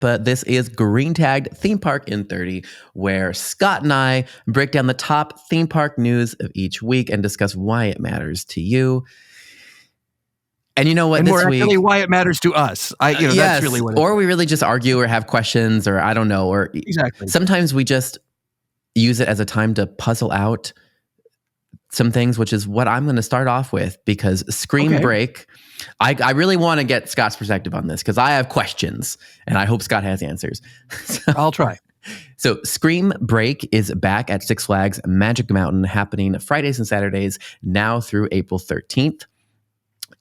But this is Green Tagged Theme Park in 30, where Scott and I break down the top theme park news of each week and discuss why it matters to you. And you know what? And this more actually, week, why it matters to us. yes, That's really what it or is. we really just argue or have questions, or I don't know, or Exactly. sometimes we just use it as a time to puzzle out some things, which is what I'm going to start off with, because Scream Break, I really want to get Scott's perspective on this because I have questions and I hope Scott has answers. I'll try. So Scream Break is back at Six Flags Magic Mountain, happening Fridays and Saturdays now through April 13th.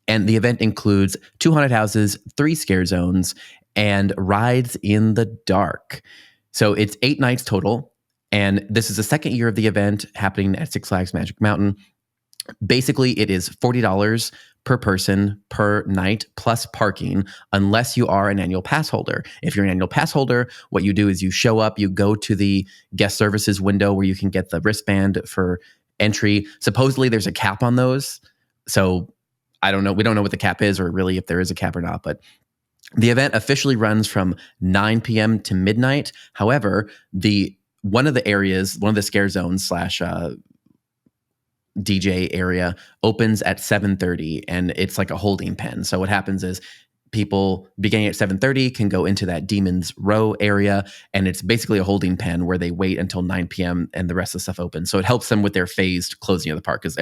And the event includes 2 haunted houses, 3 scare zones, and rides in the dark. So it's 8 nights total. And this is the second year of the event happening at Six Flags Magic Mountain. Basically, it is $40 per person per night plus parking, unless you are an annual pass holder. If you're an annual pass holder, what you do is you show up, you go to the guest services window where you can get the wristband for entry. Supposedly, there's a cap on those. So I don't know. We don't know what the cap is, or really if there is a cap or not. But the event officially runs from 9 p.m. to midnight. However, one of the scare zones slash DJ area opens at 7:30, and it's like a holding pen. So what happens is people beginning at 7:30 can go into that Demon's Row area, and it's basically a holding pen where they wait until 9 p.m. and the rest of the stuff opens. So it helps them with their phased closing of the park, because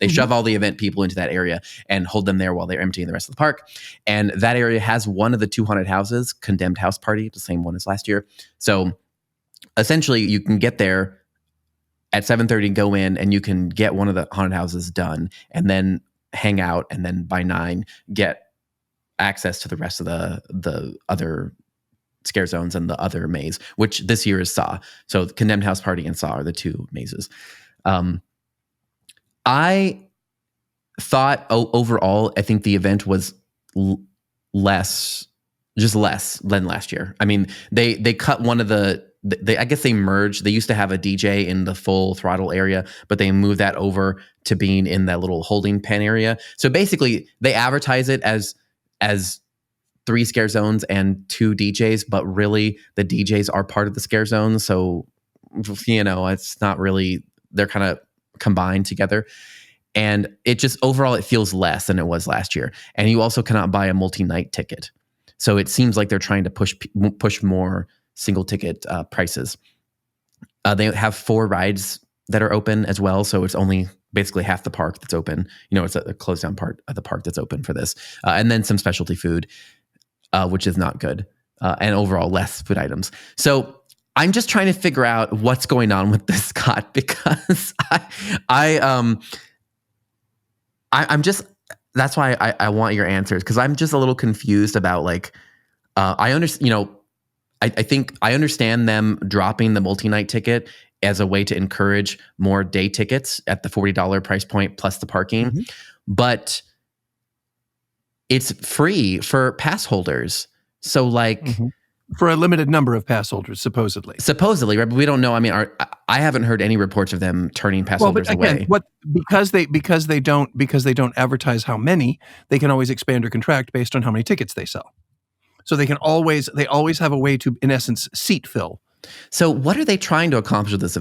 they shove all the event people into that area and hold them there while they're emptying the rest of the park. And that area has one of the 2 haunted houses, Condemned House Party, the same one as last year. So essentially you can get there at 7:30, go in, and you can get one of the haunted houses done and then hang out, and then by 9 get access to the rest of the other scare zones and the other maze, which this year is Saw. So Condemned House Party and Saw are the 2 mazes. I thought overall, I think the event was less than last year. I mean, they cut one of I guess they merged. They used to have a DJ in the full throttle area, but they moved that over to being in that little holding pen area. So basically, they advertise it as 3 scare zones and 2 DJs, but really the DJs are part of the scare zones. So, it's not really, they're kind of combined together. And it just, overall, it feels less than it was last year. And you also cannot buy a multi-night ticket. So it seems like they're trying to push more single ticket prices. They have 4 rides that are open as well. So it's only basically half the park that's open. It's a closed down part of the park that's open for this. And then some specialty food, which is not good. And overall less food items. So I'm just trying to figure out what's going on with this, Scott, because I'm just, that's why I want your answers, because I'm just a little confused about I understand, I think I understand them dropping the multi-night ticket as a way to encourage more day tickets at the $40 price point plus the parking, but it's free for pass holders. So for a limited number of pass holders, supposedly, right? But we don't know. I mean, I haven't heard any reports of them turning pass holders away. Because they don't advertise how many, they can always expand or contract based on how many tickets they sell. So they always have a way to, in essence, seat fill. So what are they trying to accomplish with this?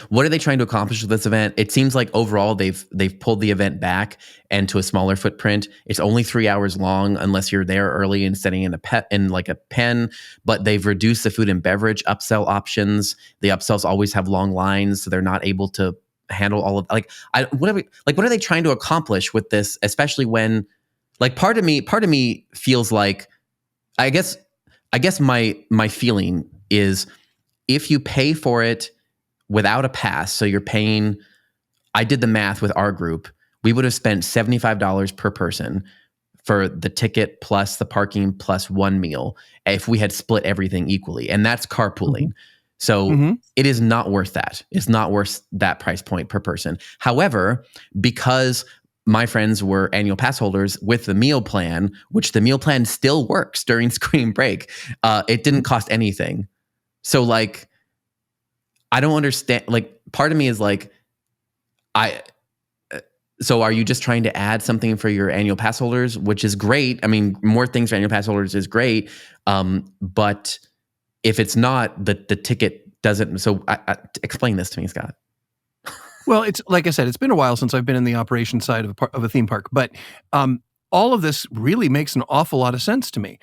What are they trying to accomplish with this event? It seems like overall they've pulled the event back and to a smaller footprint. It's only 3 hours long unless you're there early and sitting in a pen, but they've reduced the food and beverage upsell options. The upsells always have long lines, so they're not able to handle all of what are they trying to accomplish with this, especially when part of me feels like, I guess my feeling is, if you pay for it without a pass, so you're paying, I did the math with our group, we would have spent $75 per person for the ticket plus the parking plus 1 meal if we had split everything equally. And that's carpooling. So it is not worth that. It's not worth that price point per person. However, because my friends were annual pass holders with the meal plan, which the meal plan still works during Scream Break, it didn't cost anything. So I don't understand. Part of me is So are you just trying to add something for your annual pass holders, which is great? I mean, more things for annual pass holders is great. But if it's not, the ticket doesn't. So explain this to me, Scott. Well, it's like I said, it's been a while since I've been in the operation side of a theme park, but all of this really makes an awful lot of sense to me.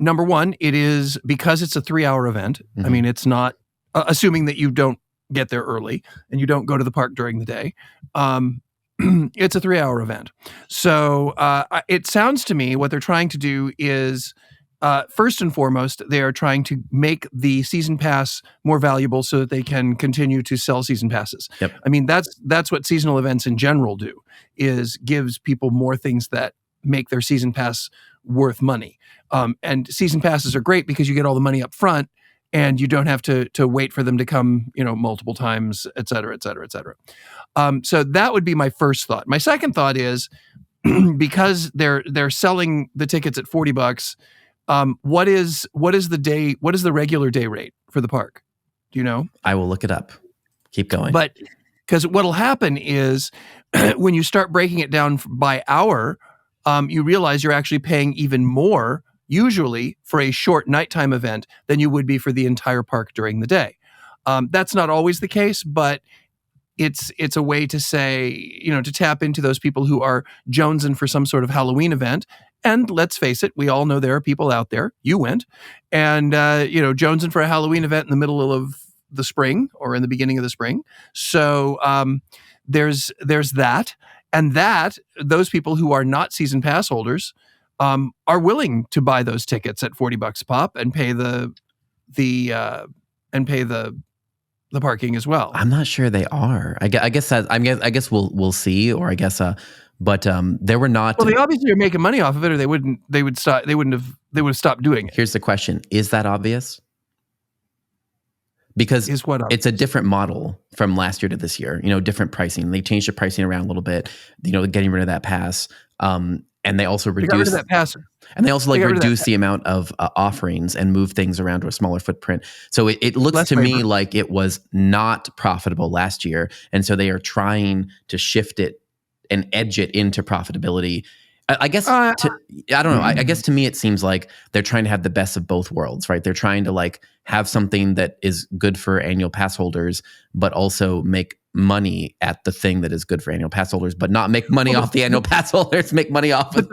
Number one, it is because it's a 3-hour event. Mm-hmm. I mean, it's not assuming that you don't get there early and you don't go to the park during the day. It's a 3-hour event. So it sounds to me what they're trying to do is, first and foremost, they are trying to make the season pass more valuable so that they can continue to sell season passes. Yep. I mean, that's what seasonal events in general do, is gives people more things that make their season pass worth money. And season passes are great because you get all the money up front and you don't have to wait for them to come, multiple times, et cetera, et cetera, et cetera. So that would be my first thought. My second thought is because they're selling the tickets at $40, what is the regular day rate for the park? Do you know? I will look it up. Keep going. But because what'll happen is when you start breaking it down by hour, you realize you're actually paying even more usually for a short nighttime event than you would be for the entire park during the day. That's not always the case, but it's a way to say, to tap into those people who are jonesing for some sort of Halloween event. And let's face it, we all know there are people out there, you went, and, jonesing for a Halloween event in the middle of the spring or in the beginning of the spring. So there's that. And those people who are not season pass holders are willing to buy those tickets at $40 a pop and pay the parking as well. I'm not sure they are. I guess we'll see, or I guess but they were not. Well, they obviously are making money off of it, or they would have stopped doing it. Here's the question: is that obvious? Because it's a different model from last year to this year. different pricing. They changed the pricing around a little bit. Getting rid of that pass. And they also reduced that pass. And they also reduce the amount of offerings and move things around to a smaller footprint. So it looks less to me like it was not profitable last year. And so they are trying to shift it and edge it into profitability. I guess, I don't know. I guess to me, it seems like they're trying to have the best of both worlds, right? They're trying to have something that is good for annual pass holders, but also make money at the thing that is good for annual pass holders, but not make money off the annual pass holders, make money off of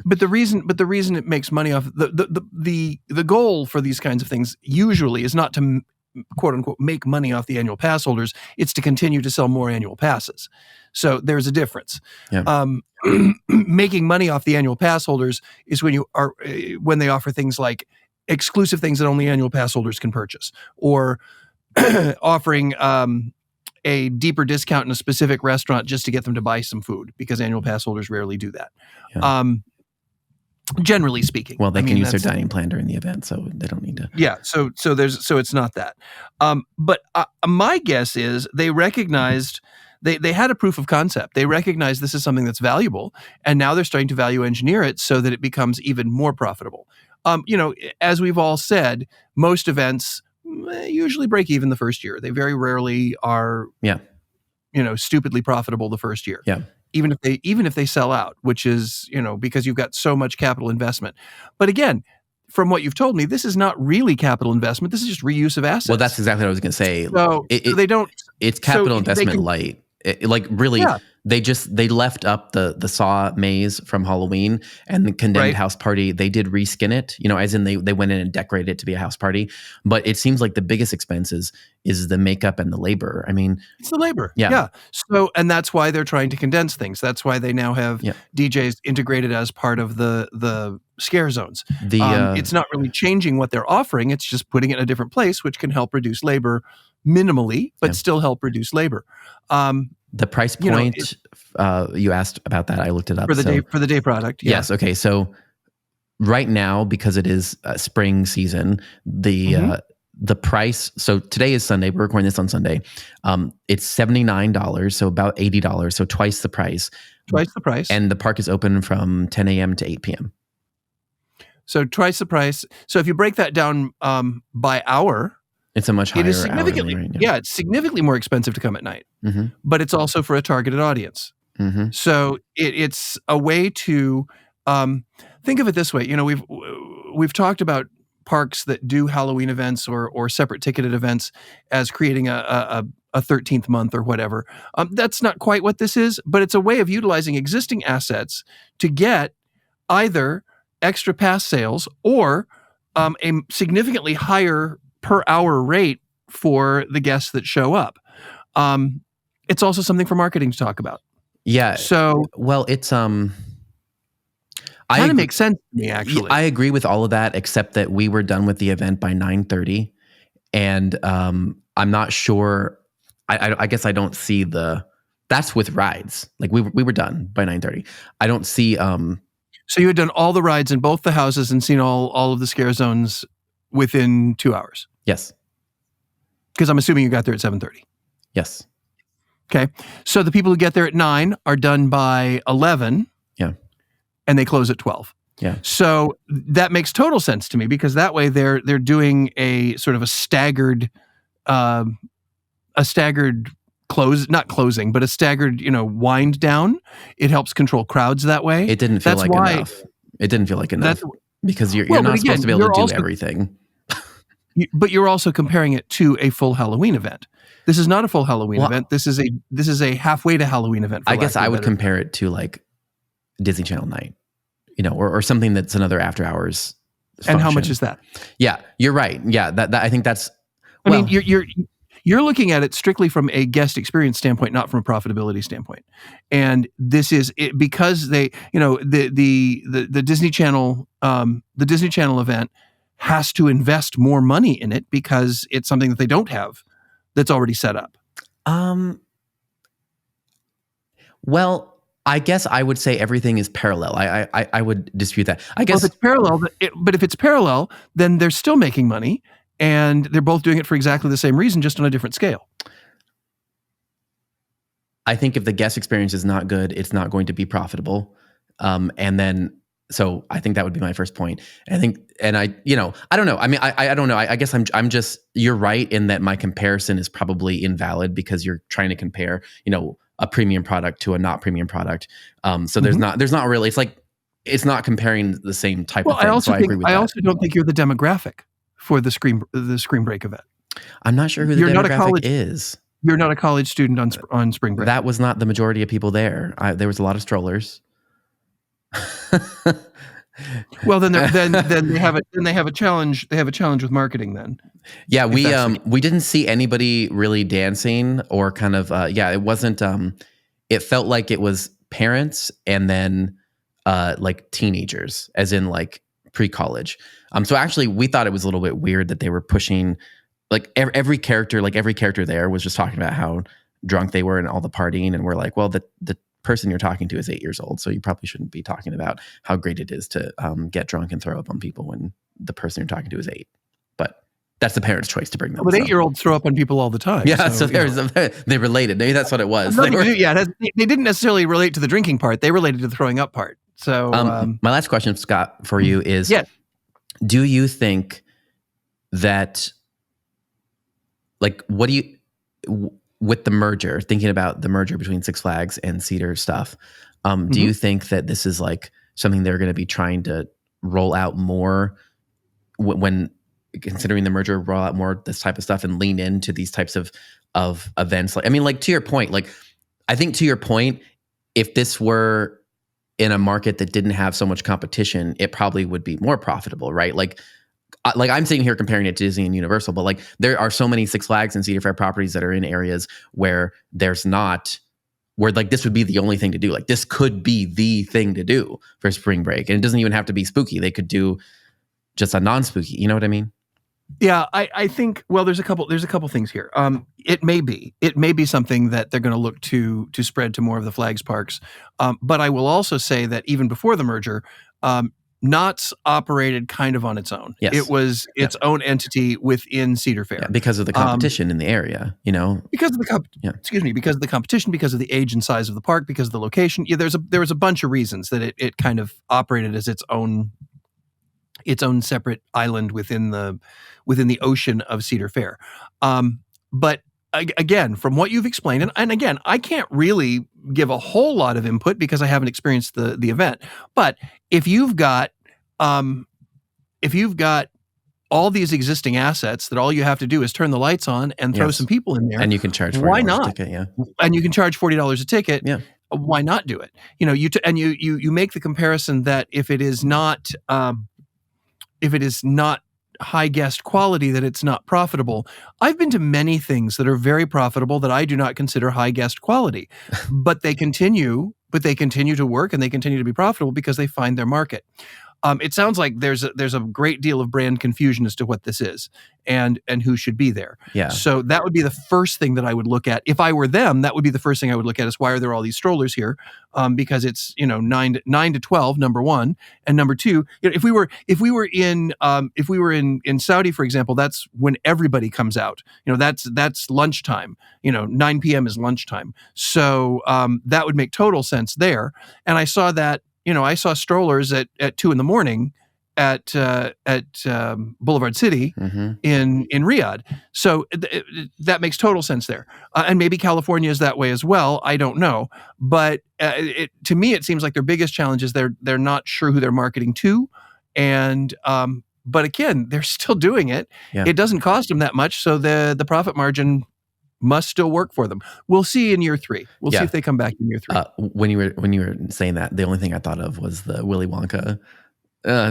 But the reason it makes money off the goal for these kinds of things usually is not to quote unquote make money off the annual pass holders. It's to continue to sell more annual passes. So there's a difference. Yeah. Making money off the annual pass holders is when they offer things like exclusive things that only annual pass holders can purchase, or offering a deeper discount in a specific restaurant just to get them to buy some food, because annual pass holders rarely do that. Yeah. Generally speaking. Well, they can use their dining plan during the event, so they don't need to. Yeah. So it's not that. But my guess is they recognized they had a proof of concept. They recognized this is something that's valuable, and now they're starting to value engineer it so that it becomes even more profitable. As we've all said, most events usually break even the first year. They very rarely are, stupidly profitable the first year. Yeah. Even if they sell out, which is, because you've got so much capital investment. But again, from what you've told me, this is not really capital investment. This is just reuse of assets. Well, that's exactly what I was going to say. So they don't. It's capital investment light. Really, they left up the Saw maze from Halloween and the Condemned House Party. They did reskin it, as in they went in and decorated it to be a house party. But it seems like the biggest expense is the makeup and the labor. I mean, it's the labor. Yeah. So, and that's why they're trying to condense things. That's why they now have DJs integrated as part of the scare zones. It's not really changing what they're offering. It's just putting it in a different place, which can help reduce labor minimally, but still help reduce labor. The price point, you asked about that. I looked it up. For the day product. Yeah. Yes. Okay. So right now, because it is spring season, the price, so today is Sunday. We're recording this on Sunday. It's $79, so about $80, so twice the price. Twice the price. And the park is open from 10 a.m. to 8 p.m. So twice the price. So if you break that down by hour, it's a much higher. It is significantly, rate, it's significantly more expensive to come at night. Mm-hmm. But it's also for a targeted audience. Mm-hmm. So it's a way to think of it this way. You know, we've talked about parks that do Halloween events or separate ticketed events as creating a 13th month or whatever. That's not quite what this is, but it's a way of utilizing existing assets to get either extra pass sales or a significantly higher per hour rate for the guests that show up. It's also something for marketing to talk about. Yeah. So, well, it's kind of makes sense to me, actually. I agree with all of that, except that we were done with the event by 9:30, and I'm not sure. I guess I don't see that's with rides. Like we were done by 9:30. I don't see. So you had done all the rides in both the houses and seen all of the scare zones within 2 hours. Yes. Because I'm assuming you got there at 7:30. Yes. Okay. So the people who get there at 9 are done by 11. Yeah. And they close at 12. Yeah. So that makes total sense to me, because that way they're doing a sort of a staggered close, not closing, but a staggered, wind down. It helps control crowds that way. It didn't feel like enough. It didn't feel like enough because you're not supposed to be able to do everything. But you're also comparing it to a full Halloween event. This is not a full Halloween event. This is a halfway to Halloween event. I guess I would compare it to like Disney Channel night, or something that's another after hours function. And how much is that? Yeah, you're right. Yeah, that I think that's. I mean, you're looking at it strictly from a guest experience standpoint, not from a profitability standpoint. And this is because they, the Disney Channel, event has to invest more money in it because it's something that they don't have that's already set up. Well, I guess I would say everything is parallel. I would dispute that. I guess if it's parallel, but if it's parallel, then they're still making money, and they're both doing it for exactly the same reason, just on a different scale. I think if the guest experience is not good, it's not going to be profitable. So I think that would be my first point. I think, and I don't know. I mean, I don't know. I guess I'm just, you're right in that my comparison is probably invalid because you're trying to compare, a premium product to a not premium product. So there's not really, it's not comparing the same type of thing. I also don't think you're the demographic for the Screen Break event. I'm not sure who the demographic is. You're not a college student on spring break. That was not the majority of people there. There was a lot of strollers. Well, then they have a challenge. They have a challenge with marketing. Then, yeah, we didn't see anybody really dancing or kind of. It wasn't. It felt like it was parents and then like teenagers, as in like pre-college. So actually, we thought it was a little bit weird that they were pushing. Like every character there was just talking about how drunk they were and all the partying, and we're like, well, the person you're talking to is 8 years old, so you probably shouldn't be talking about how great it is to get drunk and throw up on people when the person you're talking to is 8. But that's the parents' choice to bring them. But 8-year-olds throw up on people all the time. Yeah, so they related. Maybe that's what it was. They didn't necessarily relate to the drinking part. They related to the throwing up part. So my last question, Scott, for you is: do you think that, like, what do you? With the merger, thinking about the merger between Six Flags and Cedar stuff, do you think that this is like something they're going to be trying to roll out more when considering the merger, roll out more this type of stuff and lean into these types of events? Like, I mean, like to your point, if this were in a market that didn't have so much competition, it probably would be more profitable, right? Like I'm sitting here comparing it to Disney and Universal, but like there are so many Six Flags and Cedar Fair properties that are in areas where where like this would be the only thing to do. Like this could be the thing to do for spring break. And it doesn't even have to be spooky. They could do just a non-spooky. You know what I mean? Yeah, I think, well, there's a couple things here. It may be something that they're going to look to spread to more of the Flags parks. But I will also say that even before the merger, Knott's operated kind of on its own. Yes. It was its own entity within Cedar Fair. Because of the competition in the area, Because of the competition, because of the age and size of the park, because of the location. Yeah, there was a bunch of reasons that it kind of operated as its own separate island within the ocean of Cedar Fair. But again, from what you've explained, and again, I can't really give a whole lot of input because I haven't experienced the event. But if you've got all these existing assets that all you have to do is turn the lights on and throw some people in there, and you can charge $40 why not? a ticket, yeah. And you can charge $40 a ticket. Yeah. Why not do it? You make the comparison that if it is not high guest quality, that it's not profitable. I've been to many things that are very profitable that I do not consider high guest quality, but they continue to work and they continue to be profitable because they find their market. It sounds like there's a great deal of brand confusion as to what this is and who should be there. Yeah. So that would be the first thing that I would look at. If I were them, that would be the first thing I would look at is why are there all these strollers here? Because it's 9 to 12, number one, and number two. If we were in Saudi, for example, that's when everybody comes out. That's lunchtime. 9 p.m. is lunchtime. So that would make total sense there. And I saw that. I saw strollers at 2 a.m. at Boulevard City in Riyadh. So that makes total sense there. And maybe California is that way as well. I don't know. But to me, it seems like their biggest challenge is they're not sure who they're marketing to. And but again, they're still doing it. Yeah. It doesn't cost them that much. So the profit margin must still work for them. We'll see in year 3. We'll see if they come back in year 3. When you were saying that, the only thing I thought of was the Willy Wonka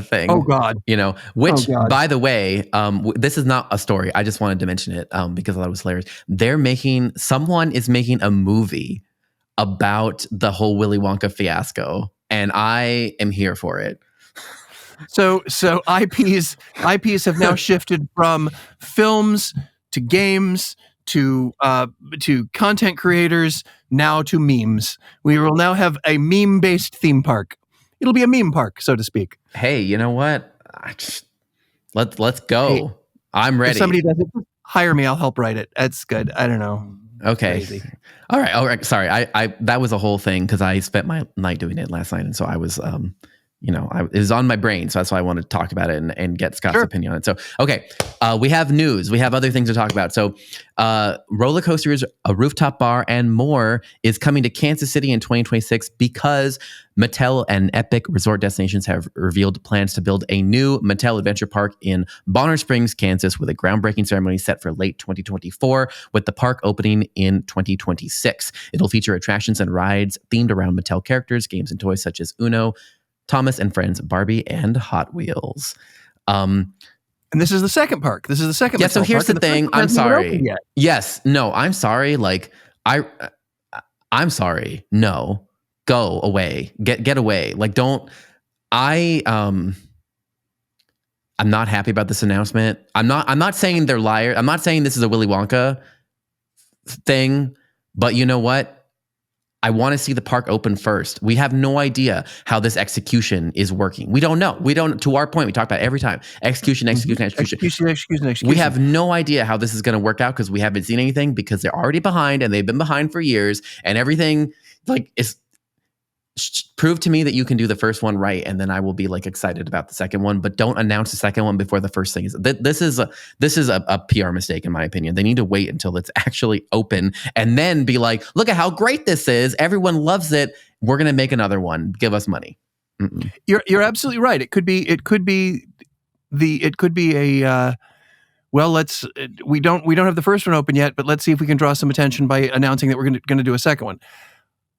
thing. Oh God! Which by the way, this is not a story. I just wanted to mention it because I thought it was hilarious. Someone is making a movie about the whole Willy Wonka fiasco, and I am here for it. So IPs have now shifted from films to games to content creators, now to memes. We will now have a meme-based theme park. It'll be a meme park, so to speak. Hey, you know what? Let's go. Hey, I'm ready. If somebody does it, hire me. I'll help write it. That's good. I don't know. Okay. Crazy. All right. Sorry. I that was a whole thing because I spent my night doing it last night, and so I was it was on my brain, so that's why I wanted to talk about it and get Scott's opinion on it. So, okay, we have news. We have other things to talk about. So, roller coasters, a rooftop bar, and more is coming to Kansas City in 2026 because Mattel and Epic Resort Destinations have revealed plans to build a new Mattel Adventure Park in Bonner Springs, Kansas, with a groundbreaking ceremony set for late 2024, with the park opening in 2026. It'll feature attractions and rides themed around Mattel characters, games, and toys such as Uno, Thomas and Friends, Barbie, and Hot Wheels. And this is the second park. This is the second. Yeah. So here's the thing. I'm sorry. Yes. No. I'm sorry. Like I'm sorry. No. Go away. Get away. Like don't. I'm not happy about this announcement. I'm not saying they're liars. I'm not saying this is a Willy Wonka thing. But you know what? I want to see the park open first. We have no idea how this execution is working. We don't know. To our point, we talk about it every time. Execution. We have no idea how this is going to work out because we haven't seen anything because they're already behind and they've been behind for years and everything is prove to me that you can do the first one right and then I will be like excited about the second one, but don't announce the second one before the first thing is. This is a PR mistake in my opinion. They need to wait until it's actually open and then be like, look at how great this is. Everyone loves it. We're going to make another one. Give us money. Mm-mm. You're absolutely right. It could be a we don't have the first one open yet, but let's see if we can draw some attention by announcing that we're going to do a second one.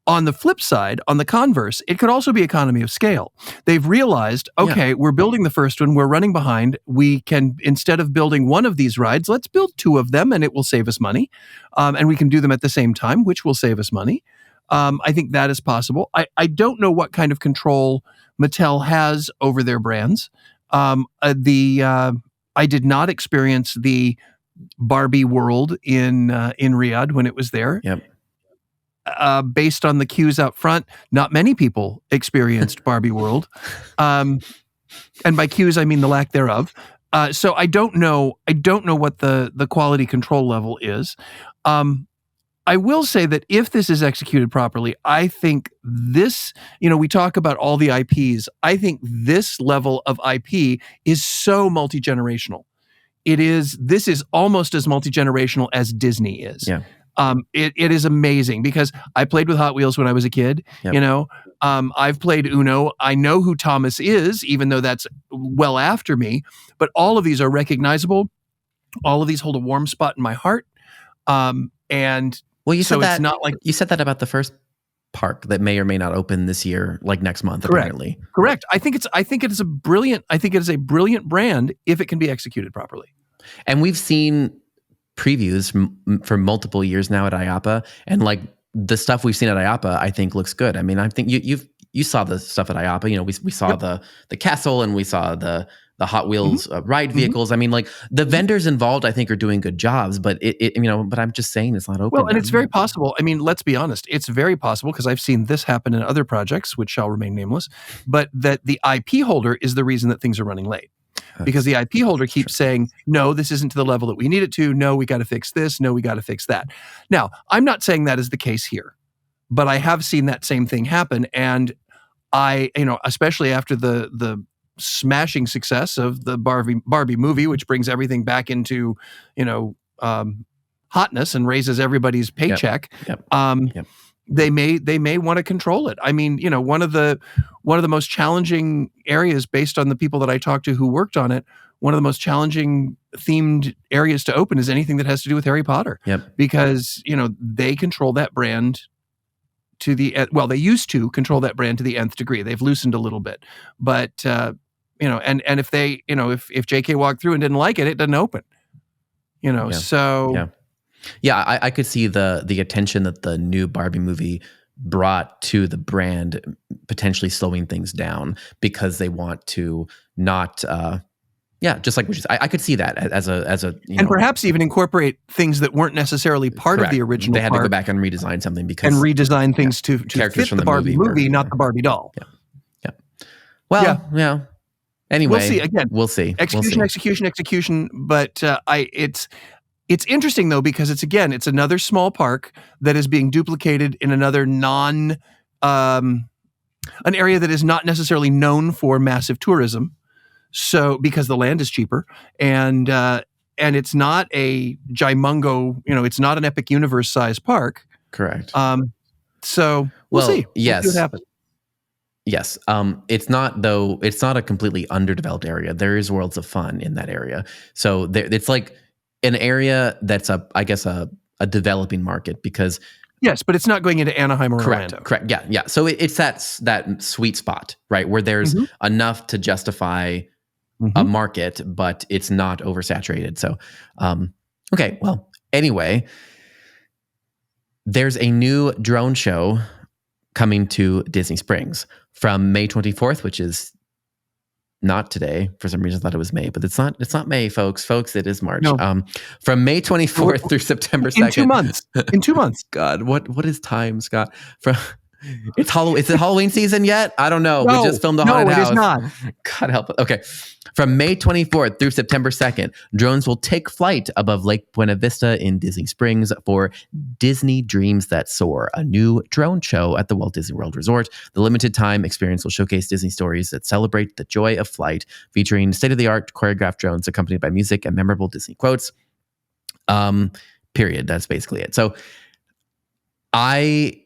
On the flip side, on the converse, it could also be economy of scale. They've realized, we're building the first one, we're running behind. We can, instead of building one of these rides, let's build 2 of them and it will save us money. And we can do them at the same time, which will save us money. I think that is possible. I don't know what kind of control Mattel has over their brands. I did not experience the Barbie world in Riyadh when it was there. Yep. Based on the queues out front, not many people experienced Barbie World. And by queues, I mean the lack thereof. So I don't know what the quality control level is. I will say that if this is executed properly, I think this, we talk about all the IPs. I think this level of IP is so multi-generational. This is almost as multi-generational as Disney is. Yeah. It is amazing because I played with Hot Wheels when I was a kid. Yep. You know, I've played Uno. I know who Thomas is, even though that's well after me. But all of these are recognizable. All of these hold a warm spot in my heart. And Well, you so said it's that not like you said that about the first park that may or may not open this year, like next month, correct. apparently. Correct. I think it is a brilliant brand if it can be executed properly. And we've seen previews for multiple years now at IAPA, and like the stuff we've seen at IAPA, I think looks good. I mean, I think you saw the stuff at IAPA. You know, we saw Yep. the castle, and we saw the Hot Wheels ride vehicles. I mean, like the vendors involved, I think are doing good jobs. But but I'm just saying it's not open. Well, and it's very possible. I mean, let's be honest. It's very possible because I've seen this happen in other projects, which shall remain nameless, but that the IP holder is the reason that things are running late. Because the IP holder keeps saying, no, this isn't to the level that we need it to. No, we got to fix this. No, we got to fix that. Now, I'm not saying that is the case here, but I have seen that same thing happen. And especially after the smashing success of the Barbie movie, which brings everything back into, hotness and raises everybody's paycheck. Yep. They may want to control it. I mean, one of the most challenging areas based on the people that I talked to who worked on it, one of the most challenging themed areas to open is anything that has to do with Harry Potter. Yep. Because, they control that brand to they used to control that brand to the nth degree. They've loosened a little bit. But and if they, if JK walked through and didn't like it, it doesn't open. So yeah, I could see the attention that the new Barbie movie brought to the brand potentially slowing things down because they want to not just like I could see that as a and perhaps even incorporate things that weren't necessarily part of the original. They had to park go back and redesign something because and redesign things to characters fit from the Barbie movie, not the Barbie doll. Yeah. Well, yeah. Anyway, we'll see. Again, we'll see. Execution. But it's interesting though because it's another small park that is being duplicated in another an area that is not necessarily known for massive tourism. So because the land is cheaper and it's not a gimungo, it's not an Epic Universe size park. Correct. So we'll see. Yes. We'll see what happens. Yes. It's not a completely underdeveloped area. There is worlds of fun in that area. So it's like an area that's I guess a developing market because yes, but it's not going into Anaheim or Orlando. Correct. Yeah. So it's that sweet spot, right, where there's enough to justify a market, but it's not oversaturated. So, okay. Well, anyway, there's a new drone show coming to Disney Springs from May 24th, which is not today. For some reason, I thought it was May, but it's not May, folks. Folks, it is March. No. From May 24th through September 2nd. In 2 months. God, what is time, Scott? It's Halloween. Is it Halloween season yet? I don't know. No, we just filmed the haunted house. No, it is not. God help it. Okay. From May 24th through September 2nd, drones will take flight above Lake Buena Vista in Disney Springs for Disney Dreams That Soar, a new drone show at the Walt Disney World Resort. The limited time experience will showcase Disney stories that celebrate the joy of flight, featuring state-of-the-art choreographed drones accompanied by music and memorable Disney quotes. Period. That's basically it. So I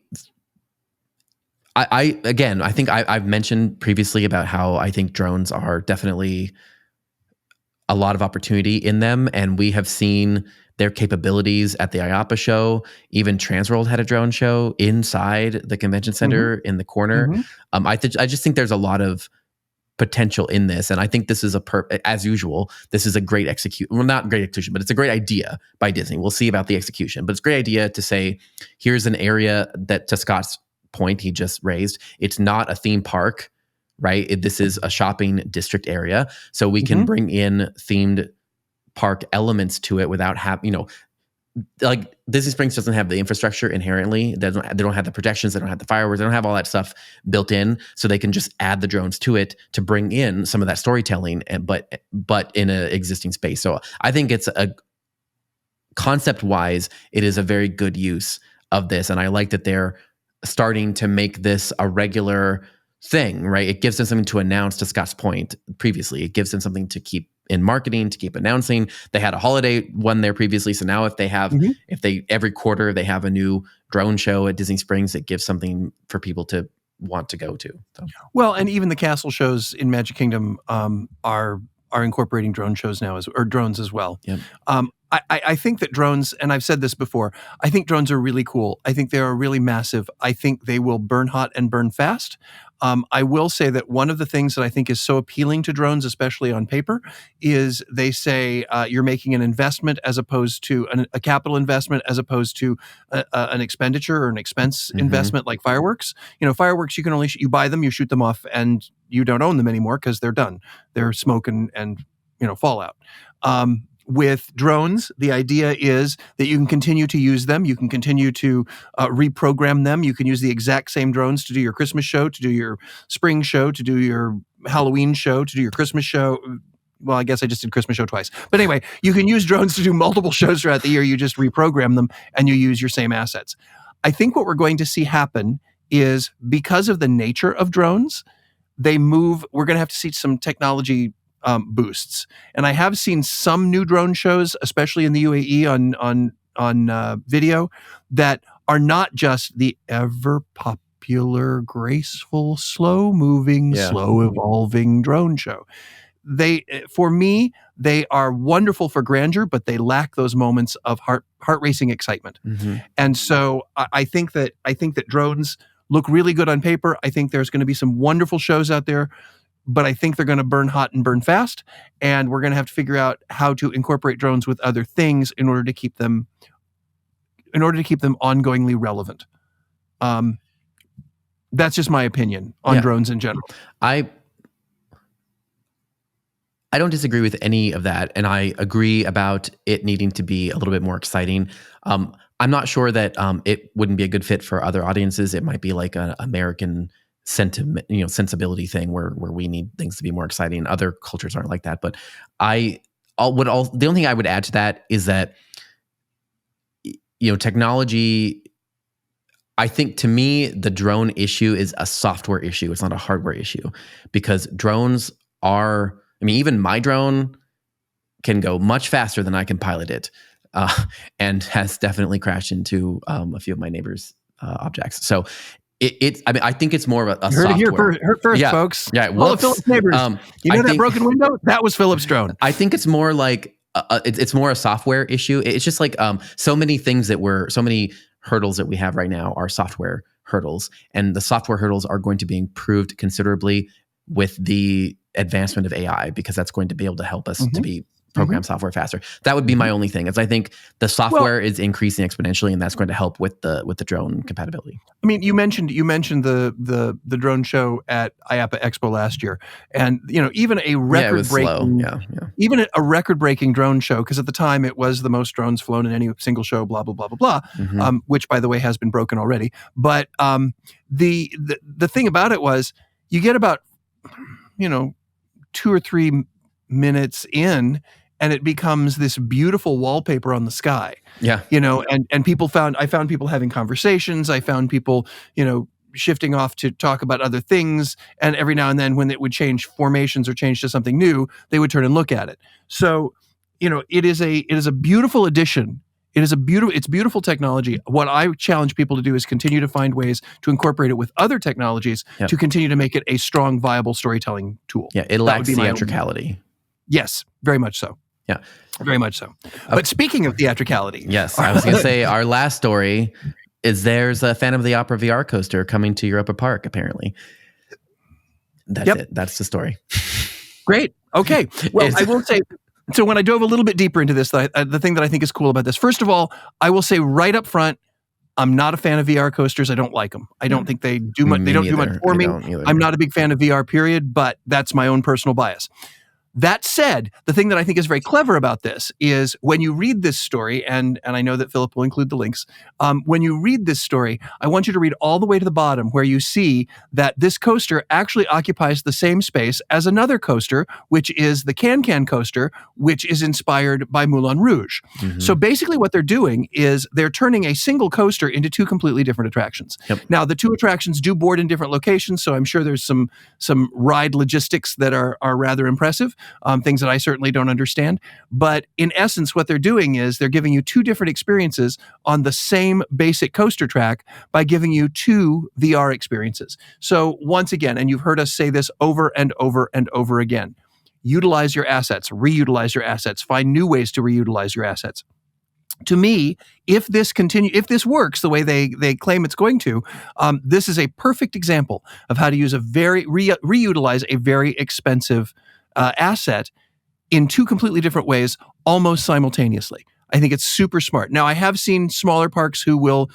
think I've mentioned previously about how I think drones are definitely a lot of opportunity in them, and we have seen their capabilities at the IAPA show. Even Transworld had a drone show inside the convention center in the corner. I just think there's a lot of potential in this, and I think this is as usual. This is a great execution. Well, not great execution, but it's a great idea by Disney. We'll see about the execution, but it's a great idea to say, here's an area that, to Scott's point he just raised, it's not a theme park, right? This is a shopping district area, so we can bring in themed park elements to it without having, like Disney Springs doesn't have the infrastructure inherently. They don't have the protections. They don't have the fireworks. They don't have all that stuff built in, so they can just add the drones to it to bring in some of that storytelling, but in an existing space. So I think it's a concept-wise, it is a very good use of this, and I like that they're starting to make this a regular thing, right? It gives them something to announce, to Scott's point previously. It gives them something to keep in marketing, to keep announcing. They had a holiday one there previously, so now if they every quarter they have a new drone show at Disney Springs, it gives something for people to want to go to. So. Well, and even the castle shows in Magic Kingdom are incorporating drone shows now, or drones as well. Yep. I think that drones, and I've said this before, I think drones are really cool. I think they are really massive. I think they will burn hot and burn fast. I will say that one of the things that I think is so appealing to drones, especially on paper, is they say you're making an investment as opposed to a capital investment as opposed to an expenditure or an expense investment like fireworks. Fireworks, you can only you buy them, you shoot them off, and you don't own them anymore because they're done. They're smoke and fallout. With drones, the idea is that you can continue to use them. You can continue to reprogram them. You can use the exact same drones to do your Christmas show, to do your spring show, to do your Halloween show, to do your Christmas show. Well, I guess I just did Christmas show twice. But anyway, you can use drones to do multiple shows throughout the year. You just reprogram them and you use your same assets. I think what we're going to see happen is, because of the nature of drones, we're going to have to see some technology boosts. And I have seen some new drone shows, especially in the UAE on video, that are not just the ever popular, graceful, slow moving, slow evolving drone show. For me, they are wonderful for grandeur, but they lack those moments of heart racing excitement. And so I think that drones look really good on paper. I think there's going to be some wonderful shows out there, but I think they're going to burn hot and burn fast, and we're going to have to figure out how to incorporate drones with other things in order to keep them ongoingly relevant. That's just my opinion on drones in general. I don't disagree with any of that, and I agree about it needing to be a little bit more exciting. I'm not sure that it wouldn't be a good fit for other audiences. It might be like an American sensibility thing where we need things to be more exciting. Other cultures aren't like that. But the only thing I would add to that is that, technology, I think, to me, the drone issue is a software issue. It's not a hardware issue, because drones are, even my drone can go much faster than I can pilot it, and has definitely crashed into a few of my neighbors' objects. So I think it's more of a software. You heard it here first, folks. Yeah, all of Philip's neighbors. That broken window? That was Philip's drone. I think it's more like it's more a software issue. It's just like so many hurdles that we have right now are software hurdles, and the software hurdles are going to be improved considerably with the advancement of AI, because that's going to be able to help us to be program software faster. That would be my only thing. I think the software is increasing exponentially, and that's going to help with the drone compatibility. You mentioned the drone show at IAPA Expo last year, and even a even a record-breaking drone show, because at the time it was the most drones flown in any single show, blah blah blah blah blah, which by the way has been broken already. But the thing about it was, you get about 2 or 3 minutes in, and it becomes this beautiful wallpaper on the sky. Yeah. And I found people having conversations. I found people, shifting off to talk about other things. And every now and then, when it would change formations or change to something new, they would turn and look at it. So, it is a beautiful addition. It's beautiful technology. What I challenge people to do is continue to find ways to incorporate it with other technologies to continue to make it a strong, viable storytelling tool. Yeah, it lacks theatricality. Yes, very much so. Yeah. Very much so. But speaking of theatricality. Yes, I was going to say our last story is there's a Phantom of the Opera VR coaster coming to Europa-Park, apparently. That's it. That's the story. Great. Okay. Well, I will say, so when I dove a little bit deeper into this, the thing that I think is cool about this, first of all, I will say right up front, I'm not a fan of VR coasters. I don't like them. I don't think they do much. They don't do much for me. I'm not a big fan of VR, period, but that's my own personal bias. That said, the thing that I think is very clever about this is when you read this story, and I know that Philip will include the links, when you read this story, I want you to read all the way to the bottom where you see that this coaster actually occupies the same space as another coaster, which is the Can-Can coaster, which is inspired by Moulin Rouge. So basically what they're doing is they're turning a single coaster into 2 completely different attractions. Now, the 2 attractions do board in different locations, so I'm sure there's some ride logistics that are rather impressive. things that I certainly don't understand. But in essence, what they're doing is they're giving you two different experiences on the same basic coaster track by giving you two VR experiences. So once again, and you've heard us say this over and over and over again, utilize your assets, reutilize your assets, find new ways to reutilize your assets. To me, if this works the way they claim it's going to, this is a perfect example of how to use reutilize a very expensive asset in two completely different ways, almost simultaneously. I think it's super smart. Now, I have seen smaller parks who will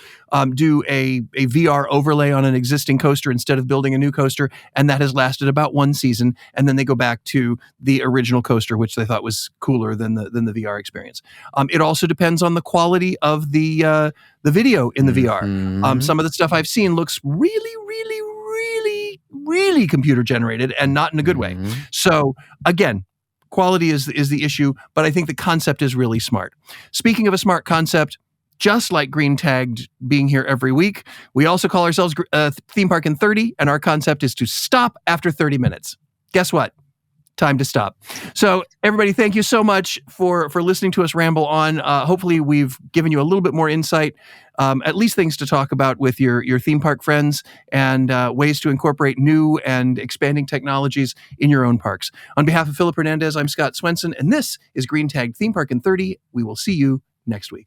do a VR overlay on an existing coaster instead of building a new coaster, and that has lasted about one season, and then they go back to the original coaster, which they thought was cooler than the VR experience. It also depends on the quality of the video in the VR. Some of the stuff I've seen looks really, really, really, really computer generated, and not in a good way. So again, quality is the issue, but I think the concept is really smart. Speaking of a smart concept, just like Green Tagged being here every week, we also call ourselves Theme Park in 30, and our concept is to stop after 30 minutes. Guess what? Time to stop. So everybody, thank you so much for listening to us ramble on. Hopefully we've given you a little bit more insight, at least things to talk about with your theme park friends, and ways to incorporate new and expanding technologies in your own parks. On behalf of Philip Hernandez, I'm Scott Swenson, and this is Green Tagged Theme Park in 30. We will see you next week.